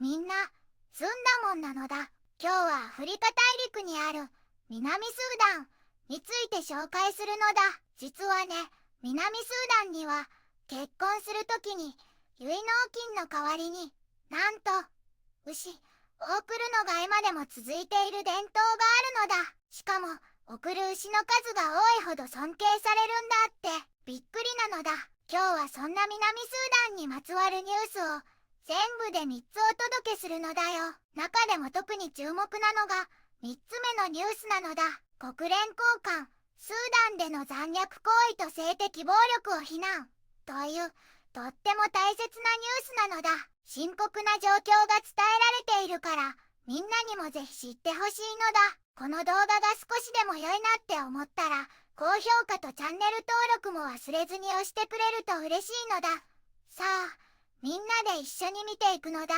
みんな、済んだもんなのだ。今日はアフリカ大陸にある南スーダンについて紹介するのだ。実はね、南スーダンには結婚するときに結納金の代わりになんと牛を送るのが今でも続いている伝統があるのだ。しかも送る牛の数が多いほど尊敬されるんだってびっくりなのだ。今日はそんな南スーダンにまつわるニュースを全部で3つお届けするのだよ。中でも特に注目なのが3つ目のニュースなのだ。国連高官、スーダンでの残虐行為と性的暴力を非難というとっても大切なニュースなのだ。深刻な状況が伝えられているからみんなにもぜひ知ってほしいのだ。この動画が少しでも良いなって思ったら高評価とチャンネル登録も忘れずに押してくれると嬉しいのだ。さあみんなで一緒に見ていくのだ。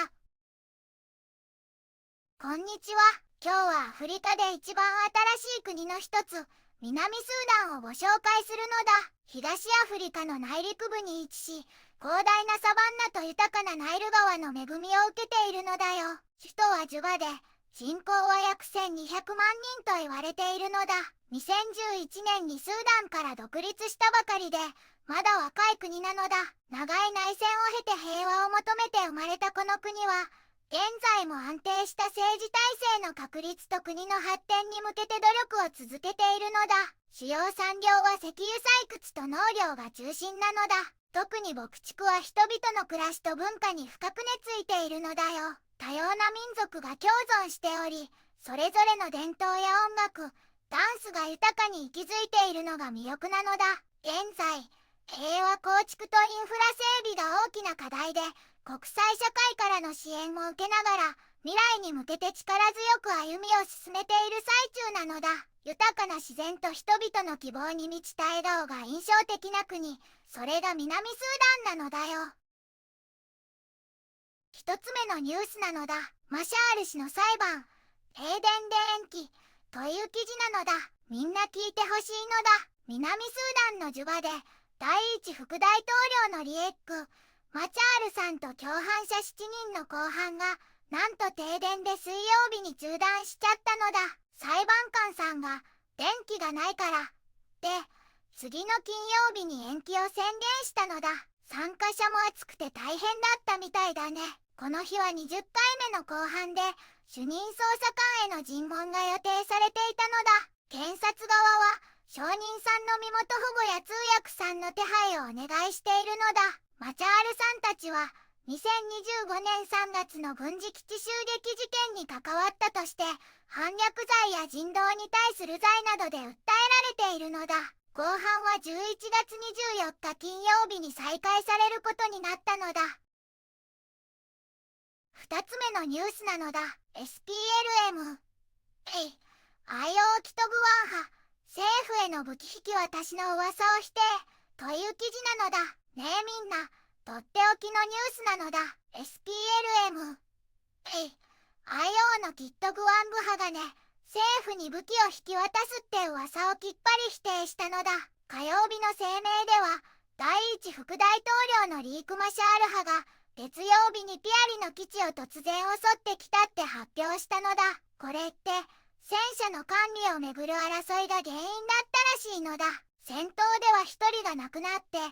こんにちは。今日はアフリカで一番新しい国の一つ、南スーダンをご紹介するのだ。東アフリカの内陸部に位置し、広大なサバンナと豊かなナイル川の恵みを受けているのだよ。首都はジュバで、人口は約1200万人と言われているのだ。2011年にスーダンから独立したばかりで、まだ若い国なのだ。長い内戦を経て平和を求めて生まれたこの国は、現在も安定した政治体制の確立と国の発展に向けて努力を続けているのだ。主要産業は石油採掘と農業が中心なのだ。特に牧畜は人々の暮らしと文化に深く根付いているのだよ。多様な民族が共存しており、それぞれの伝統や音楽、ダンスが豊かに息づいているのが魅力なのだ。現在、平和構築とインフラ整備が大きな課題で、国際社会からの支援も受けながら、未来に向けて力強く歩みを進めている最中なのだ。豊かな自然と人々の希望に満ちた笑顔が印象的な国、それが南スーダンなのだよ。一つ目のニュースなのだ。マシャール氏の裁判、停電で延期という記事なのだ。みんな聞いてほしいのだ。南スーダンのジュバで、第一副大統領のリエック・マチャールさんと共犯者7人の公判がなんと停電で水曜日に中断しちゃったのだ。裁判官さんが電気がないからで次の金曜日に延期を宣言したのだ。参加者も暑くて大変だったみたいだね。この日は20回目の公判で主任捜査官への尋問が予定されていたのだ。検察側は証人さんの身元保護や通訳さんの手配をお願いしているのだ。マチャールさんたちは2025年3月の軍事基地襲撃事件に関わったとして反逆罪や人道に対する罪などで訴えられているのだ。公判は11月24日金曜日に再開されることになったのだ。2つ目のニュースなのだ。SPLM IO キトグワン派政府への武器引き渡しの噂を否定という記事なのだ。ねえみんな、とっておきのニュースなのだ。SPLM IO のキットグワン部派がね、政府に武器を引き渡すって噂をきっぱり否定したのだ。火曜日の声明では、第一副大統領のリーク・マシャール派が月曜日にピアリの基地を突然襲ってきたって発表したのだ。これって戦車の管理をめぐる争いが原因だったらしいのだ。戦闘では1人が亡くなって2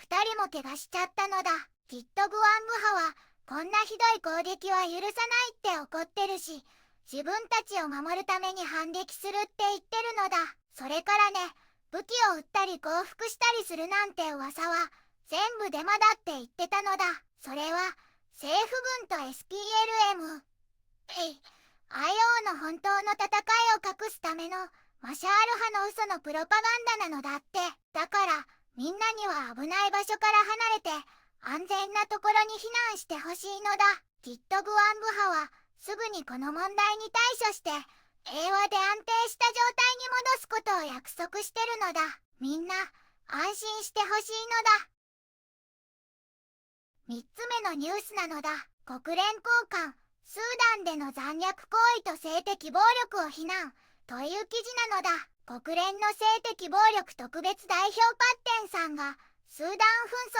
人も怪我しちゃったのだ。キットグワン部派はこんなひどい攻撃は許さないって怒ってるし、自分たちを守るために反撃するって言ってるのだ。それからね、武器を売ったり降伏したりするなんて噂は全部デマだって言ってたのだ。それは政府軍と SPLM IO の本当の戦いを隠すためのマシャール派の嘘のプロパガンダなのだって。だからみんなには危ない場所から離れて安全なところに避難してほしいのだ。キットグワン部派はすぐにこの問題に対処して平和で安定した状態に戻すことを約束してるのだ。みんな安心してほしいのだ。3つ目のニュースなのだ。国連高官、スーダンでの残虐行為と性的暴力を非難という記事なのだ。国連の性的暴力特別代表パッテンさんがスーダン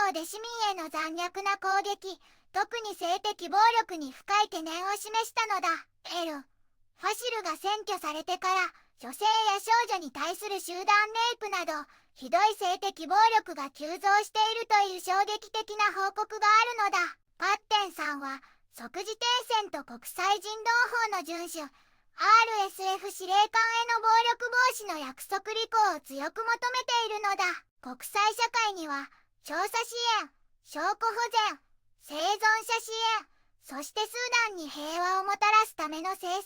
紛争で市民への残虐な攻撃、特に性的暴力に深い懸念を示したのだ。ファシルが占拠されてから女性や少女に対する集団レイプなどひどい性的暴力が急増しているという衝撃的な報告があるのだ。パッテンさんは即時停戦と国際人道法の遵守、RSF 司令官への暴力防止の約束履行を強く求めているのだ。国際社会には調査支援、証拠保全、生存者支援、そしてスーダンに平和をもたらすための制裁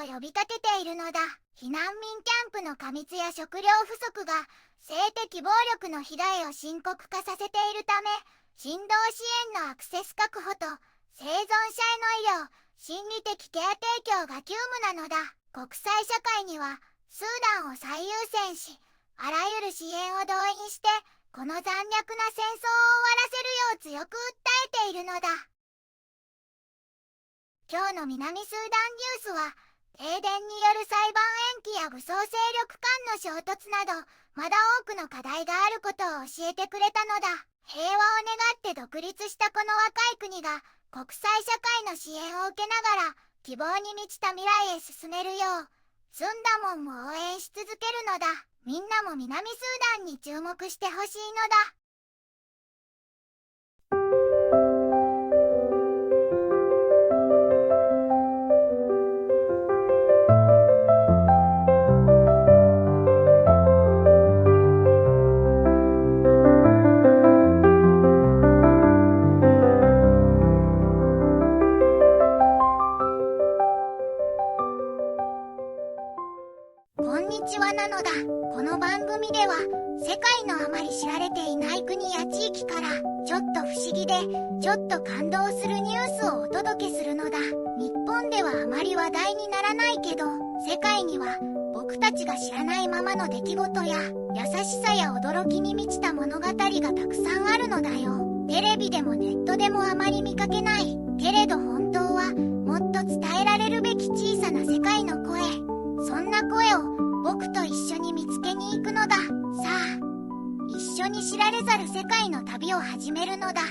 検討を呼びかけているのだ。避難民キャンプの過密や食料不足が性的暴力の被害を深刻化させているため、人道支援のアクセス確保と生存者への医療、心理的ケア提供が急務なのだ。国際社会にはスーダンを最優先し、あらゆる支援を動員してこの残虐な戦争を終わらせるよう強く訴えているのだ。今日の南スーダンニュースは、停電による裁判延期や武装勢力間の衝突など、まだ多くの課題があることを教えてくれたのだ。平和を願って独立したこの若い国が、国際社会の支援を受けながら、希望に満ちた未来へ進めるよう、スンダモンも応援し続けるのだ。みんなも南スーダンに注目してほしいのだ。こんにちはなのだ。この番組では世界のあまり知られていない国や地域からちょっと不思議でちょっと感動するニュースをお届けするのだ。日本ではあまり話題にならないけど、世界には僕たちが知らないままの出来事や優しさや驚きに満ちた物語がたくさんあるのだよ。テレビでもネットでもあまり見かけない。けれど本当はもっと伝えられるべき小さな世界の声。そんな声を僕と一緒に見つけに行くのだ。さあ、一緒に知られざる世界の旅を始めるのだ。